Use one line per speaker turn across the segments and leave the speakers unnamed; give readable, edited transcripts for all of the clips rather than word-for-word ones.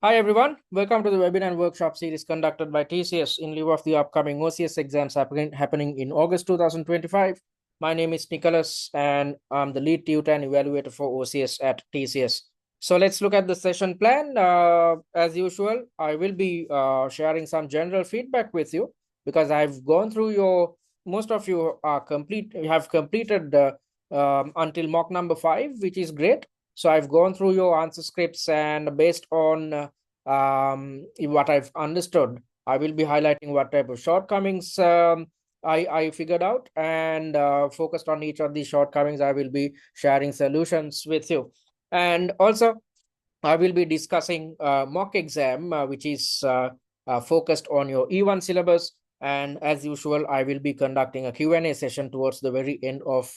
Hi everyone, welcome to the webinar and workshop series conducted by TCS in lieu of the upcoming OCS exams happening in August 2025. My name is Nicholas and I'm the lead tutor and evaluator for OCS at TCS. So let's look at the session plan. As usual, I will be sharing some general feedback with you because I've gone through most of you have completed until mock number 5, which is great. So I've gone through your answer scripts, and based on what I've understood, I will be highlighting what type of shortcomings I figured out, and focused on each of these shortcomings, I will be sharing solutions with you. And also, I will be discussing mock exam, which is focused on your E1 syllabus. And as usual, I will be conducting a Q&A session towards the very end of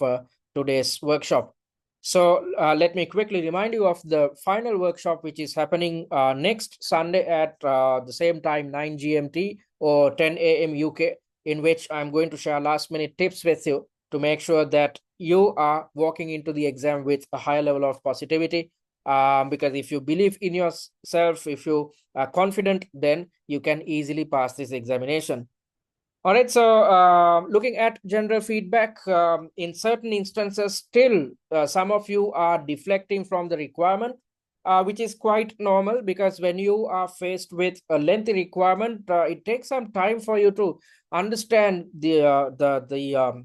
today's workshop. So let me quickly remind you of the final workshop, which is happening next Sunday at the same time, 9 GMT or 10 a.m. UK, in which I'm going to share last minute tips with you to make sure that you are walking into the exam with a higher level of positivity. Because if you believe in yourself, if you are confident, then you can easily pass this examination. All right, so looking at general feedback, in certain instances, still some of you are deflecting from the requirement, which is quite normal because when you are faced with a lengthy requirement, it takes some time for you to understand the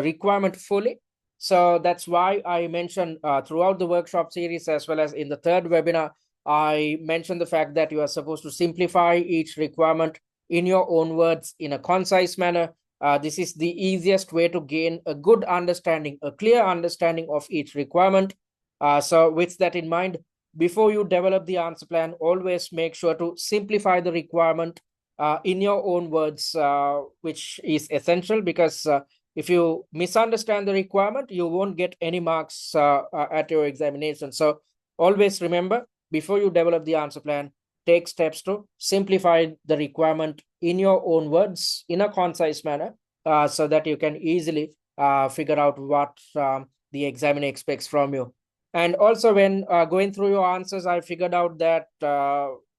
requirement fully. So that's why I mentioned throughout the workshop series as well as in the third webinar, I mentioned the fact that you are supposed to simplify each requirement in your own words in a concise manner. This is the easiest way to gain a good understanding, a clear understanding of each requirement. So with that in mind, before you develop the answer plan, always make sure to simplify the requirement in your own words, which is essential because if you misunderstand the requirement, you won't get any marks at your examination. So always remember, before you develop the answer plan, take steps to simplify the requirement in your own words in a concise manner, so that you can easily figure out what the examiner expects from you. And also when going through your answers, I figured out that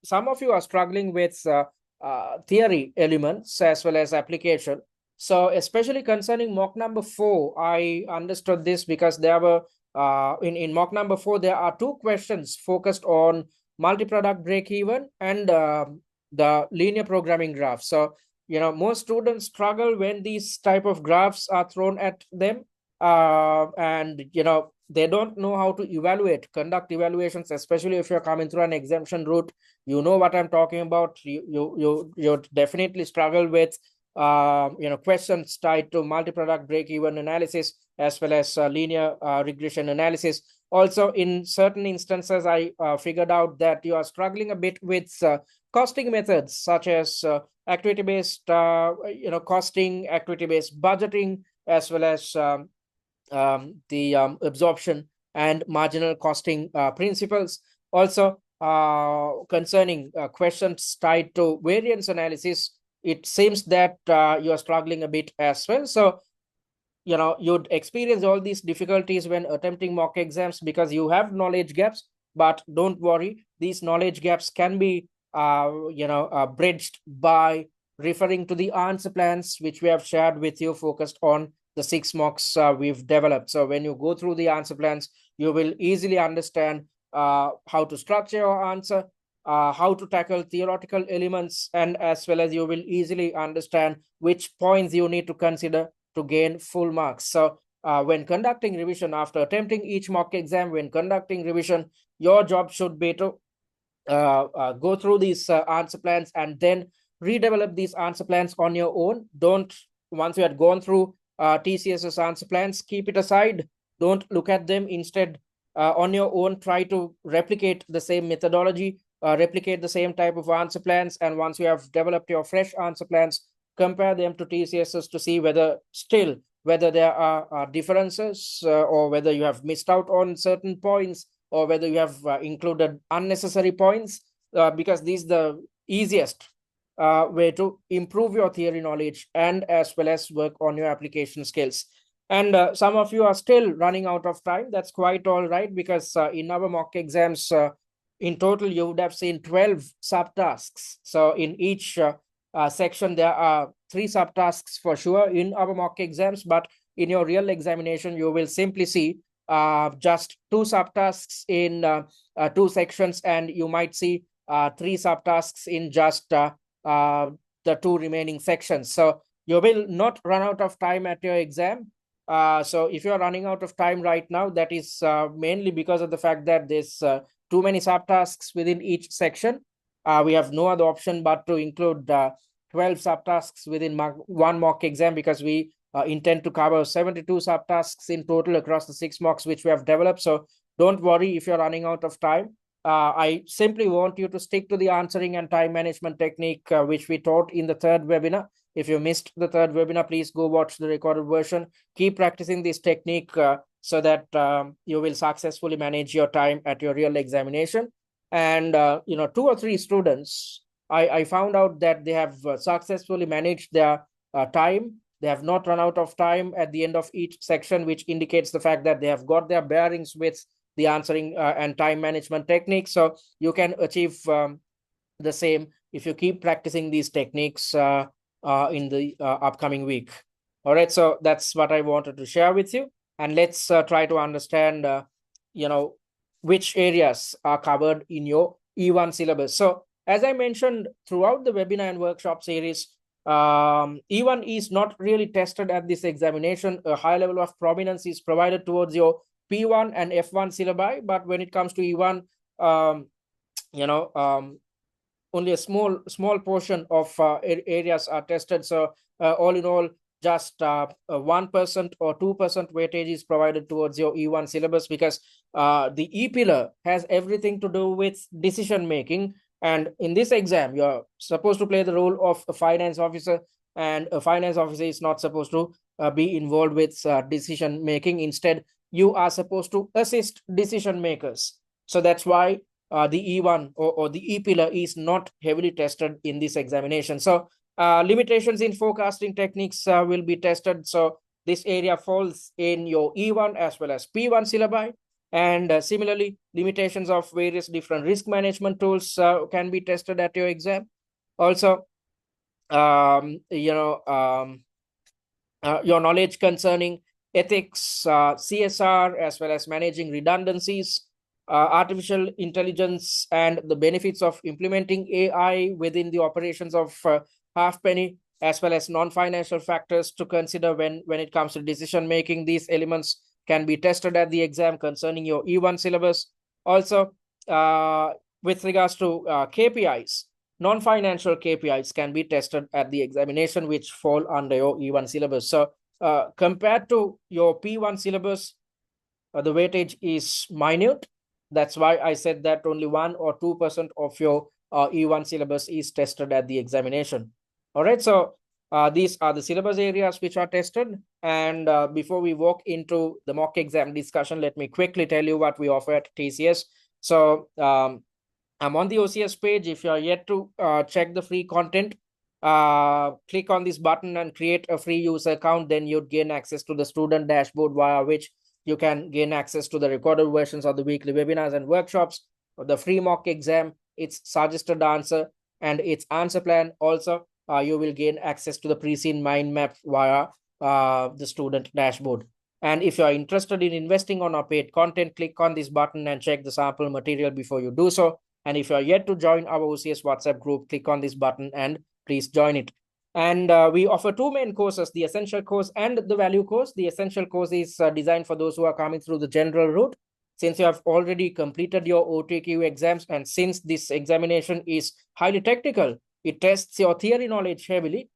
some of you are struggling with theory elements as well as application. So especially concerning mock number 4, I understood this because there were in mock number 4, there are 2 questions focused on multi-product break-even and the linear programming graph. So, most students struggle when these type of graphs are thrown at them, and, they don't know how to conduct evaluations, especially if you're coming through an exemption route. You know what I'm talking about. You definitely struggle with questions tied to multi-product break-even analysis as well as linear regression analysis. Also, in certain instances, I figured out that you are struggling a bit with costing methods such as activity-based costing, activity-based budgeting, as well as the absorption and marginal costing principles. Also, concerning questions tied to variance analysis, it seems that you are struggling a bit as well. So, you'd experience all these difficulties when attempting mock exams because you have knowledge gaps. But don't worry, these knowledge gaps can be bridged by referring to the answer plans which we have shared with you, focused on the 6 mocks we've developed. So when you go through the answer plans, you will easily understand how to structure your answer, how to tackle theoretical elements, and as well as you will easily understand which points you need to consider to gain full marks. So when conducting revision, after attempting each mock exam, when conducting revision, your job should be to go through these answer plans and then redevelop these answer plans on your own. Don't, once you had gone through TCS's answer plans, keep it aside. Don't look at them. Instead, on your own, try to replicate the same methodology, replicate the same type of answer plans. And once you have developed your fresh answer plans, compare them to TCS's to see whether there are differences, or whether you have missed out on certain points, or whether you have included unnecessary points, because this is the easiest way to improve your theory knowledge and as well as work on your application skills. And some of you are still running out of time. That's quite all right, because in our mock exams, in total, you would have seen 12 subtasks. So in each section, there are 3 subtasks for sure in our mock exams, but in your real examination, you will simply see just 2 subtasks in 2 sections, and you might see 3 subtasks in just the 2 remaining sections. So you will not run out of time at your exam. So if you're running out of time right now, that is mainly because of the fact that there's too many subtasks within each section. We have no other option but to include 12 subtasks within one mock exam, because we intend to cover 72 subtasks in total across the 6 mocks which we have developed. So don't worry if you're running out of time. I simply want you to stick to the answering and time management technique which we taught in the 3rd webinar. If you missed the 3rd webinar, please go watch the recorded version. Keep practicing this technique so that you will successfully manage your time at your real examination. And 2 or 3 students, I found out that they have successfully managed their time. They have not run out of time at the end of each section, which indicates the fact that they have got their bearings with the answering and time management techniques. So you can achieve the same if you keep practicing these techniques in the upcoming week. All right, so that's what I wanted to share with you. And let's try to understand, which areas are covered in your E1 syllabus. So as I mentioned throughout the webinar and workshop series, E1 is not really tested at this examination. A high level of prominence is provided towards your P1 and F1 syllabi, but when it comes to E1, only a small portion of areas are tested. So all in all, just 1% or 2% weightage is provided towards your E1 syllabus, because the E pillar has everything to do with decision making. And in this exam, you're supposed to play the role of a finance officer, and a finance officer is not supposed to be involved with decision making. Instead, you are supposed to assist decision makers. So that's why the E1 or the E pillar is not heavily tested in this examination. So limitations in forecasting techniques will be tested. So this area falls in your E1 as well as P1 syllabi. And similarly, limitations of various different risk management tools can be tested at your exam. Also, your knowledge concerning ethics, CSR, as well as managing redundancies, artificial intelligence, and the benefits of implementing AI within the operations of Halfpenny, as well as non-financial factors to consider when it comes to decision making. These elements can be tested at the exam concerning your E1 syllabus. Also, with regards to KPIs, non-financial KPIs can be tested at the examination, which fall under your E1 syllabus. So compared to your P1 syllabus, the weightage is minute. That's why I said that only 1 or 2% of your E1 syllabus is tested at the examination. All right, so these are the syllabus areas which are tested. And before we walk into the mock exam discussion, let me quickly tell you what we offer at TCS. So I'm on the OCS page. If you're yet to check the free content, click on this button and create a free user account. Then you'd gain access to the student dashboard, via which you can gain access to the recorded versions of the weekly webinars and workshops, the free mock exam, its suggested answer, and its answer plan. Also, you will gain access to the pre-seen mind map via the student dashboard. And if you are interested in investing on our paid content, click on this button and check the sample material before you do so. And if you are yet to join our OCS WhatsApp group, click on this button and please join it. And we offer 2 main courses, the essential course and the value course. The essential course is designed for those who are coming through the general route. Since you have already completed your OTQ exams, and since this examination is highly technical, it tests your theory knowledge heavily.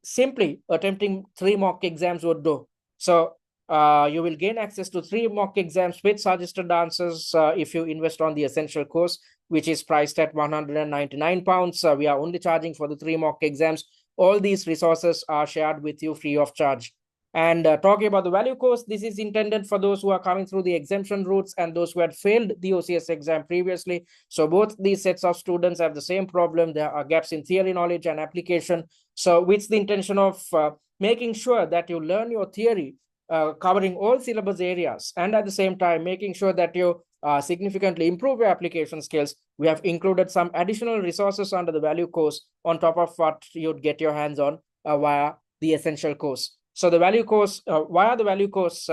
Simply attempting 3 mock exams would do. So you will gain access to 3 mock exams with suggested answers if you invest on the essential course, which is priced at £199. We are only charging for the 3 mock exams. All these resources are shared with you free of charge. And talking about the value course, this is intended for those who are coming through the exemption routes and those who had failed the OCS exam previously. So both these sets of students have the same problem. There are gaps in theory knowledge and application. So with the intention of making sure that you learn your theory, covering all syllabus areas, and at the same time making sure that you significantly improve your application skills, we have included some additional resources under the value course on top of what you'd get your hands on via the essential course. So the value course, via the value course,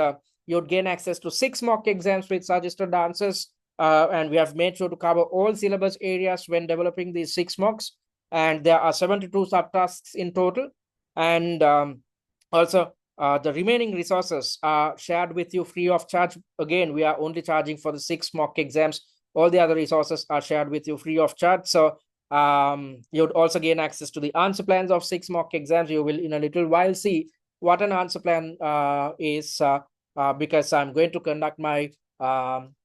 you'd gain access to 6 mock exams with suggested answers. And we have made sure to cover all syllabus areas when developing these 6 mocks. And there are 72 subtasks in total. And also, the remaining resources are shared with you free of charge. Again, we are only charging for the 6 mock exams. All the other resources are shared with you free of charge. So you'd also gain access to the answer plans of 6 mock exams. You will in a little while see what an answer plan is, because I'm going to conduct my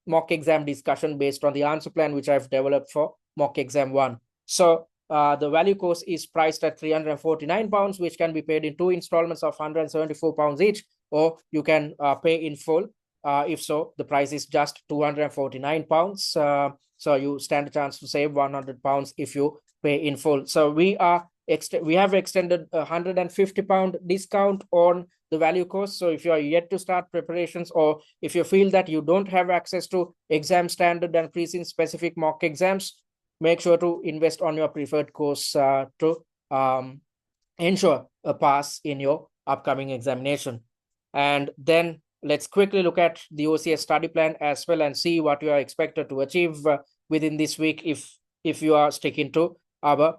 mock exam discussion based on the answer plan which I've developed for mock exam 1. So the value course is priced at £349, which can be paid in 2 installments of £174 each, or you can pay in full. If so, the price is just £249. So you stand a chance to save £100 if you pay in full. So we have extended a £150 discount on the value course. So if you are yet to start preparations, or if you feel that you don't have access to exam standard and precinct specific mock exams, make sure to invest on your preferred course to ensure a pass in your upcoming examination. And then let's quickly look at the OCS study plan as well and see what you are expected to achieve within this week if you are sticking to our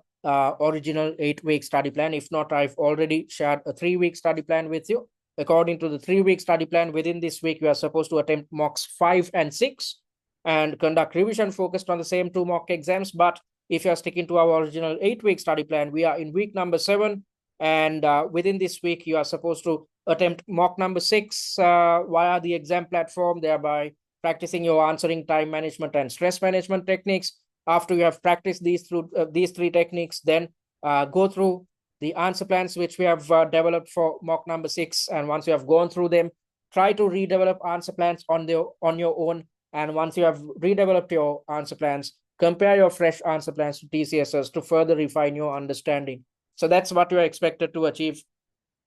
original 8-week study plan. If not, I've already shared a 3-week study plan with you. According to the 3-week study plan, within this week, you are supposed to attempt mocks 5 and 6 and conduct revision focused on the same 2 mock exams. But if you're sticking to our original 8-week study plan, we are in week number 7. And within this week, you are supposed to attempt mock number 6 via the exam platform, thereby practicing your answering, time management, and stress management techniques. After you have practiced these 3 techniques, then go through the answer plans which we have developed for mock number 6. And once you have gone through them, try to redevelop answer plans on your own. And once you have redeveloped your answer plans, compare your fresh answer plans to TCSs to further refine your understanding. So that's what you are expected to achieve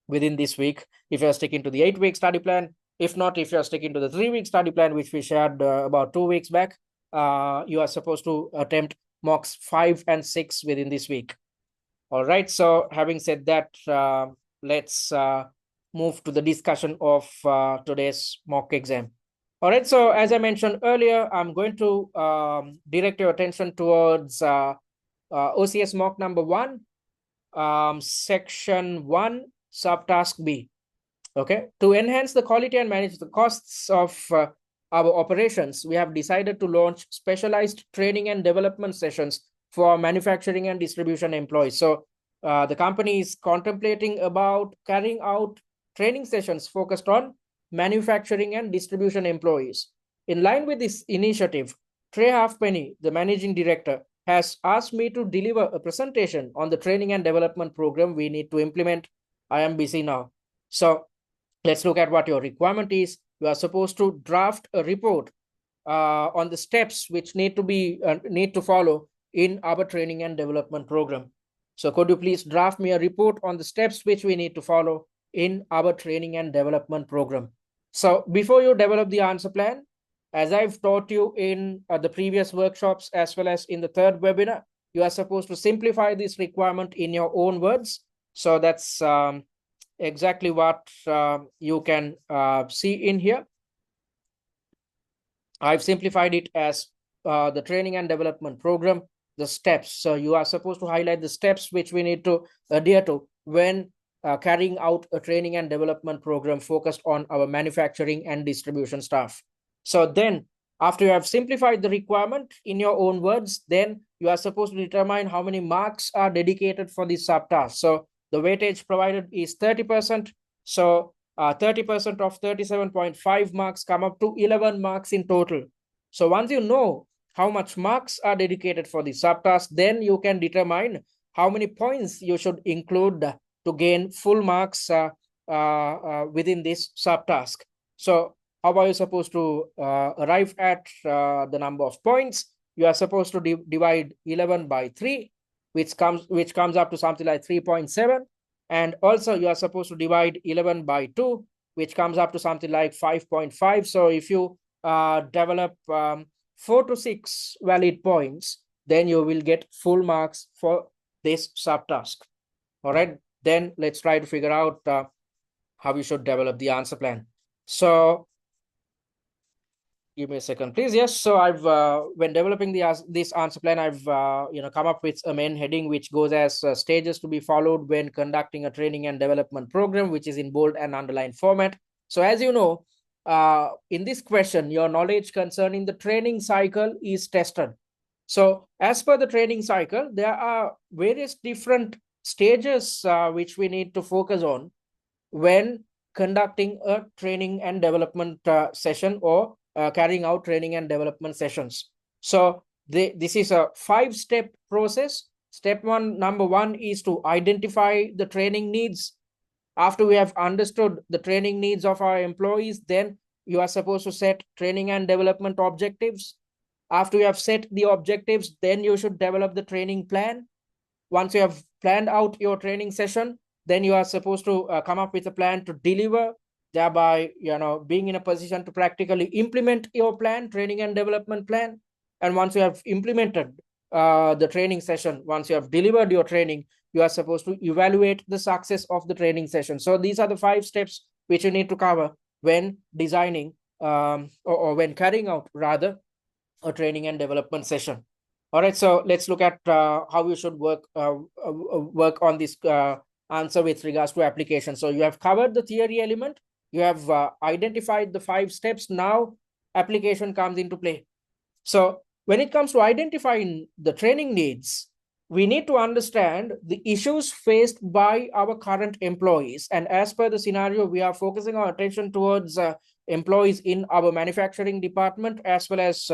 within this week if you're sticking to the 8-week study plan. If not, if you're sticking to the 3-week study plan, which we shared about 2 weeks back, you are supposed to attempt mocks 5 and 6 within this week. All right. So having said that, let's move to the discussion of today's mock exam. All right. So as I mentioned earlier, I'm going to direct your attention towards OCS mock number 1, section 1, subtask B. Okay. To enhance the quality and manage the costs of our operations, we have decided to launch specialized training and development sessions for manufacturing and distribution employees. So the company is contemplating about carrying out training sessions focused on manufacturing and distribution employees. In line with this initiative, Trey Halfpenny, the managing director, has asked me to deliver a presentation on the training and development program we need to implement. I am busy now. So let's look at what your requirement is. You are supposed to draft a report on the steps which need to follow in our training and development program. So could you please draft me a report on the steps which we need to follow in our training and development program? So before you develop the answer plan, as I've taught you in the previous workshops as well as in the 3rd webinar, you are supposed to simplify this requirement in your own words. So that's exactly what you can see in here. I've simplified it as the training and development program, the steps. So you are supposed to highlight the steps which we need to adhere to when carrying out a training and development program focused on our manufacturing and distribution staff. So then after you have simplified the requirement in your own words, then you are supposed to determine how many marks are dedicated for this subtask. So the weightage provided is 30%. So 30% of 37.5 marks come up to 11 marks in total. So once you know how much marks are dedicated for the subtask, then you can determine how many points you should include to gain full marks within this subtask. So how are you supposed to arrive at the number of points? You are supposed to divide 11 by 3, which comes up to something like 3.7. And also you are supposed to divide 11 by 2, which comes up to something like 5.5. So if you develop 4 to 6 valid points, then you will get full marks for this subtask. All right, then let's try to figure out how we should develop the answer plan. So give me a second, please. Yes, so I've when developing this answer plan, I've come up with a main heading which goes as stages to be followed when conducting a training and development program, which is in bold and underlined format. So as you know, in this question, your knowledge concerning the training cycle is tested. So as per the training cycle, there are various different stages which we need to focus on when conducting a training and development session or carrying out training and development sessions. So this is a 5-step process. Step number one is to identify the training needs. After we have understood the training needs of our employees, then you are supposed to set training and development objectives. After you have set the objectives, then you should develop the training plan. Once you have planned out your training session, then you are supposed to come up with a plan to deliver, thereby being in a position to practically implement your plan, training and development plan. And once you have implemented the training session, once you have delivered your training, you are supposed to evaluate the success of the training session. So these are the 5 steps which you need to cover when designing or when carrying out rather a training and development session. All right, so let's look at how we should work on this answer with regards to application. So you have covered the theory element, you have identified the 5 steps. Now application comes into play. So when it comes to identifying the training needs, we need to understand the issues faced by our current employees. And as per the scenario, we are focusing our attention towards employees in our manufacturing department as well as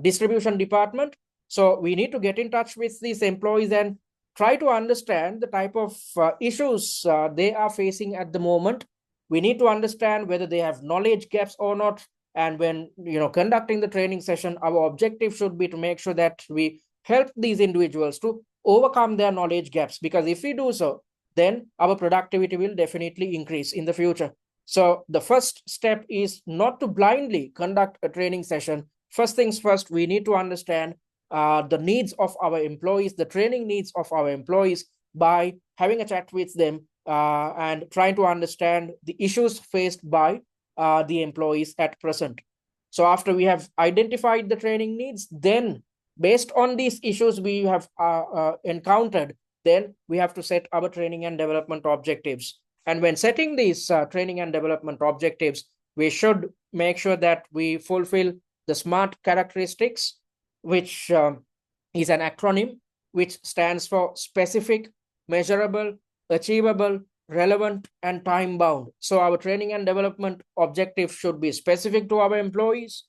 distribution department. So we need to get in touch with these employees and try to understand the type of issues they are facing at the moment. We need to understand whether they have knowledge gaps or not. And when conducting the training session, our objective should be to make sure that we help these individuals to overcome their knowledge gaps, because if we do so, then our productivity will definitely increase in the future. So the first step is not to blindly conduct a training session. First things first, we need to understand the needs of our employees, the training needs of our employees, by having a chat with them and trying to understand the issues faced by the employees at present. So after we have identified the training needs, then based on these issues we have encountered, then we have to set our training and development objectives. And when setting these training and development objectives, we should make sure that we fulfill the SMART characteristics, which is an acronym which stands for specific, measurable, achievable, relevant, and time-bound. So our training and development objectives should be specific to our employees,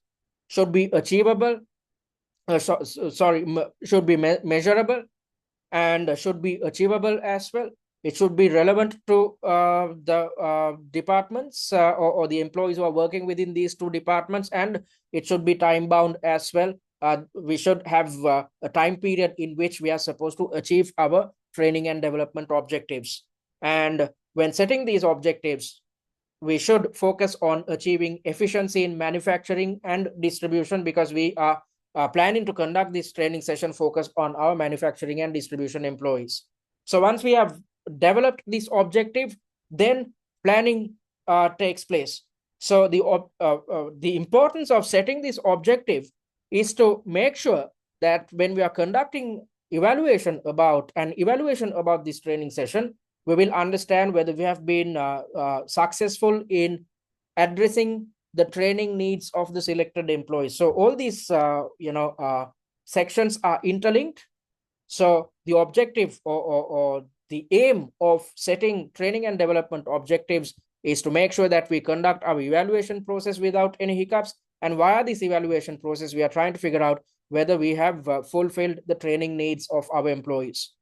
should be achievable, should be measurable, and should be achievable as well. It should be relevant to the departments or the employees who are working within these 2 departments, and it should be time-bound as well. We should have a time period in which we are supposed to achieve our training and development objectives. And when setting these objectives, we should focus on achieving efficiency in manufacturing and distribution, because we are planning to conduct this training session focused on our manufacturing and distribution employees. So once we have developed this objective, then planning takes place. So the importance of setting this objective is to make sure that when we are conducting evaluation about this training session, we will understand whether we have been successful in addressing the training needs of the selected employees. So all these sections are interlinked. So the objective or the aim of setting training and development objectives is to make sure that we conduct our evaluation process without any hiccups. And via this evaluation process, we are trying to figure out whether we have fulfilled the training needs of our employees.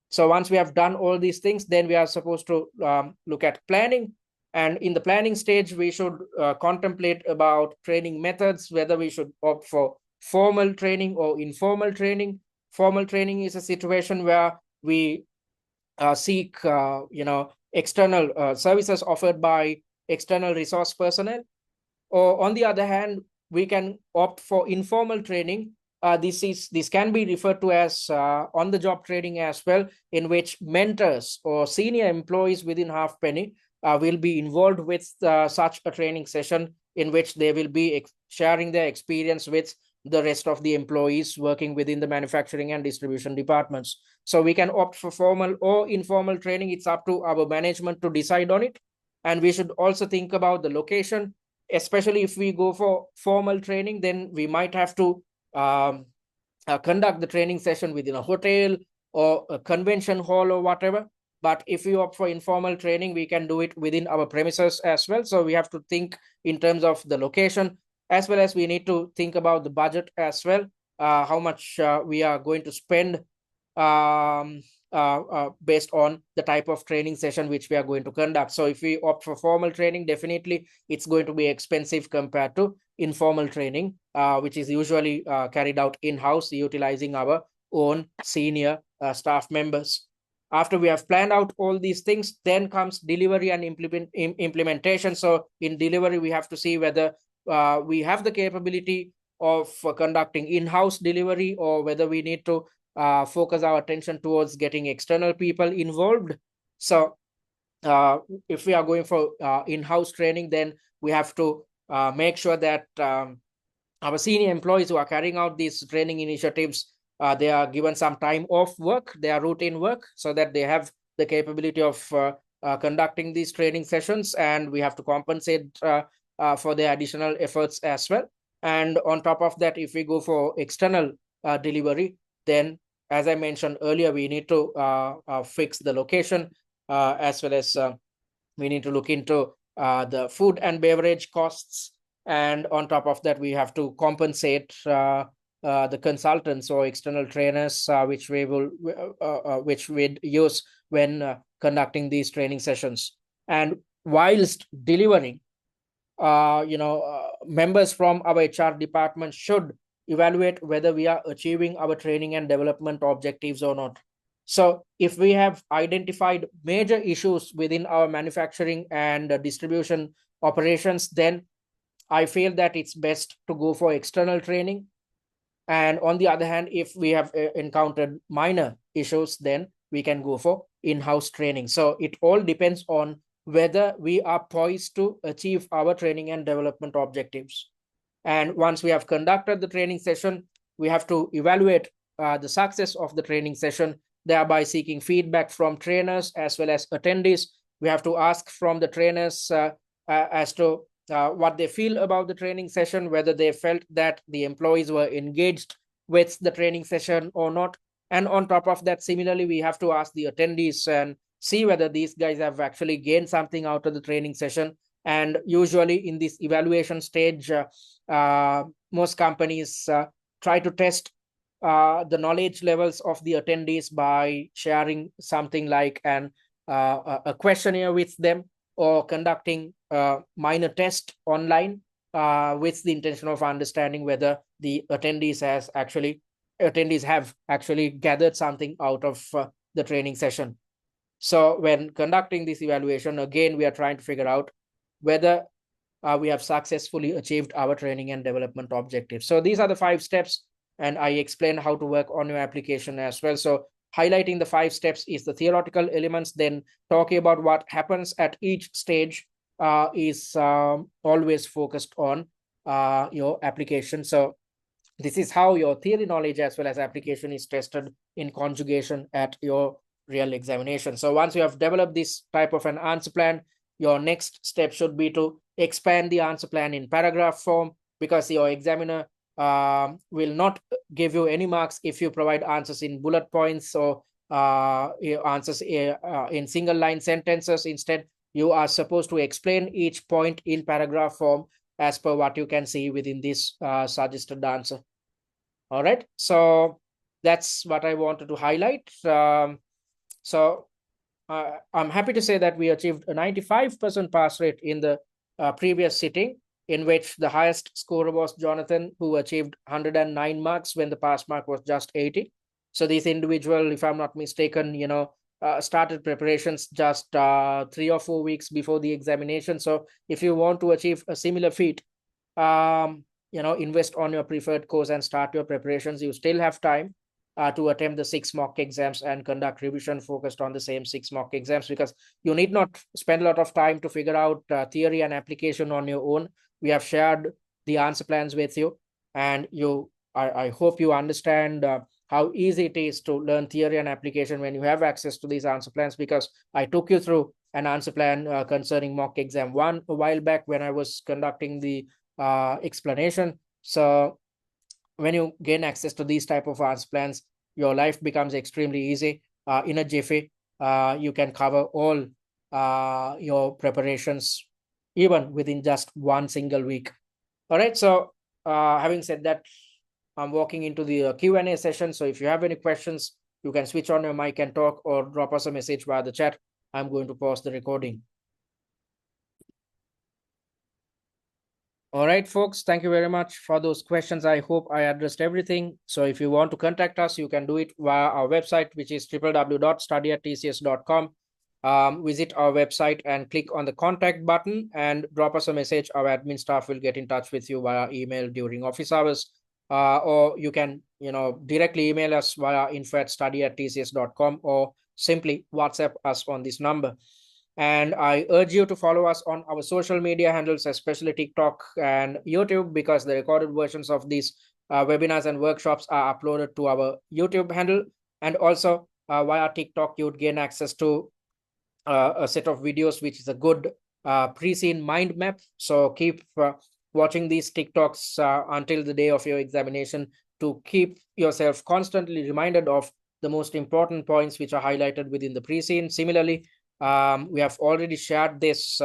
So once we have done all these things, then we are supposed to look at planning. And in the planning stage, we should contemplate about training methods, whether we should opt for formal training or informal training. Formal training is a situation where we seek external services offered by external resource personnel. Or on the other hand, we can opt for informal training. This can be referred to as on-the-job training as well, in which mentors or senior employees within Halfpenny will be involved with such a training session, in which they will be sharing their experience with the rest of the employees working within the manufacturing and distribution departments. So we can opt for formal or informal training. It's up to our management to decide on it. And we should also think about the location, especially if we go for formal training, then we might have to conduct the training session within a hotel or a convention hall or whatever. But if we opt for informal training, we can do it within our premises as well. So we have to think in terms of the location, as well as we need to think about the budget as well, how much we are going to spend based on the type of training session which we are going to conduct. So if we opt for formal training, definitely it's going to be expensive compared to informal training, which is usually carried out in-house utilizing our own senior staff members. After we have planned out all these things, then comes delivery and implementation. So in delivery, we have to see whether we have the capability of conducting in-house delivery, or whether we need to focus our attention towards getting external people involved. So if we are going for in-house training, then we have to make sure that our senior employees who are carrying out these training initiatives, they are given some time off work, their routine work, so that they have the capability of conducting these training sessions, and we have to compensate for their additional efforts as well. And on top of that, if we go for external delivery, then as I mentioned earlier, we need to fix the location, as well as we need to look into the food and beverage costs. And on top of that, we have to compensate the consultants or external trainers, which we'd use when conducting these training sessions. And whilst delivering, members from our HR department should evaluate whether we are achieving our training and development objectives or not. So if we have identified major issues within our manufacturing and distribution operations, then I feel that it's best to go for external training. And on the other hand, if we have encountered minor issues, then we can go for in-house training. So it all depends on whether we are poised to achieve our training and development objectives. And once we have conducted the training session, we have to evaluate the success of the training session, thereby seeking feedback from trainers as well as attendees. We have to ask from the trainers as to what they feel about the training session, whether they felt that the employees were engaged with the training session or not. And on top of that, similarly, we have to ask the attendees and see whether these guys have actually gained something out of the training session. And usually in this evaluation stage, most companies try to test the knowledge levels of the attendees by sharing something like a questionnaire with them, or conducting a minor test online with the intention of understanding whether the attendees have actually gathered something out of the training session. So when conducting this evaluation, again, we are trying to figure out whether we have successfully achieved our training and development objectives. So these are the 5 steps, and I explained how to work on your application as well. So highlighting the 5 steps is the theoretical elements, then talking about what happens at each stage is always focused on your application. So this is how your theory knowledge as well as application is tested in conjugation at your real examination. So once you have developed this type of an answer plan, your next step should be to expand the answer plan in paragraph form, because your examiner will not give you any marks if you provide answers in bullet points or answers in single line sentences. Instead, you are supposed to explain each point in paragraph form as per what you can see within this suggested answer. All right, so that's what I wanted to highlight. I'm happy to say that we achieved a 95% pass rate in the previous sitting, in which the highest scorer was Jonathan, who achieved 109 marks when the pass mark was just 80. So this individual, if I'm not mistaken, started preparations just 3 or 4 weeks before the examination. So if you want to achieve a similar feat, invest on your preferred course and start your preparations. You still have time to attempt the 6 mock exams and conduct revision focused on the same 6 mock exams, because you need not spend a lot of time to figure out theory and application on your own. We have shared the answer plans with you, and I hope you understand how easy it is to learn theory and application when you have access to these answer plans, because I took you through an answer plan concerning mock exam 1 a while back when I was conducting the explanation. So when you gain access to these type of answer plans, your life becomes extremely easy. In a jiffy, you can cover all your preparations even within just one single week. All right, so having said that, I'm walking into the Q&A session. So if you have any questions, you can switch on your mic and talk, or drop us a message via the chat. I'm going to pause the recording. All right, folks, thank you very much for those questions. I hope I addressed everything. So if you want to contact us, you can do it via our website, which is www.studyatTCS.com. Visit our website and click on the contact button and drop us a message. Our admin staff will get in touch with you via email during office hours. Or you can directly email us via info@studyatTCS.com, or simply WhatsApp us on this number. And I urge you to follow us on our social media handles, especially TikTok and YouTube, because the recorded versions of these webinars and workshops are uploaded to our YouTube handle. And also via TikTok, you would gain access to a set of videos, which is a good pre-seen mind map. So keep watching these TikToks until the day of your examination to keep yourself constantly reminded of the most important points which are highlighted within the pre-seen. Similarly, we have already shared this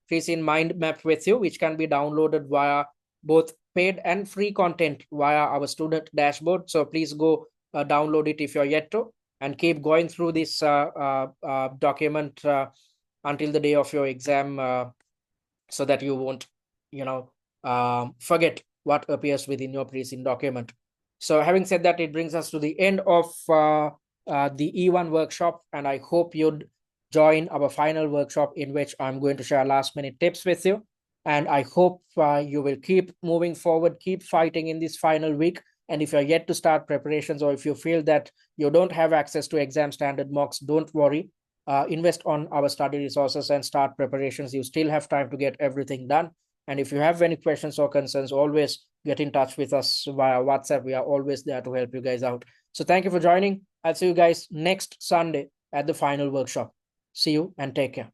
pre-seen mind map with you, which can be downloaded via both paid and free content via our student dashboard. So please go download it if you're yet to, and keep going through this document until the day of your exam, so that you won't forget what appears within your pre-seen document. So having said that, it brings us to the end of the E1 workshop, and I hope you'd join our final workshop, in which I'm going to share last minute tips with you. And I hope you will keep moving forward, keep fighting in this final week. And if you're yet to start preparations, or if you feel that you don't have access to exam standard mocks, don't worry. Invest on our study resources and start preparations. You still have time to get everything done. And if you have any questions or concerns, always get in touch with us via WhatsApp. We are always there to help you guys out. So thank you for joining. I'll see you guys next Sunday at the final workshop. See you and take care.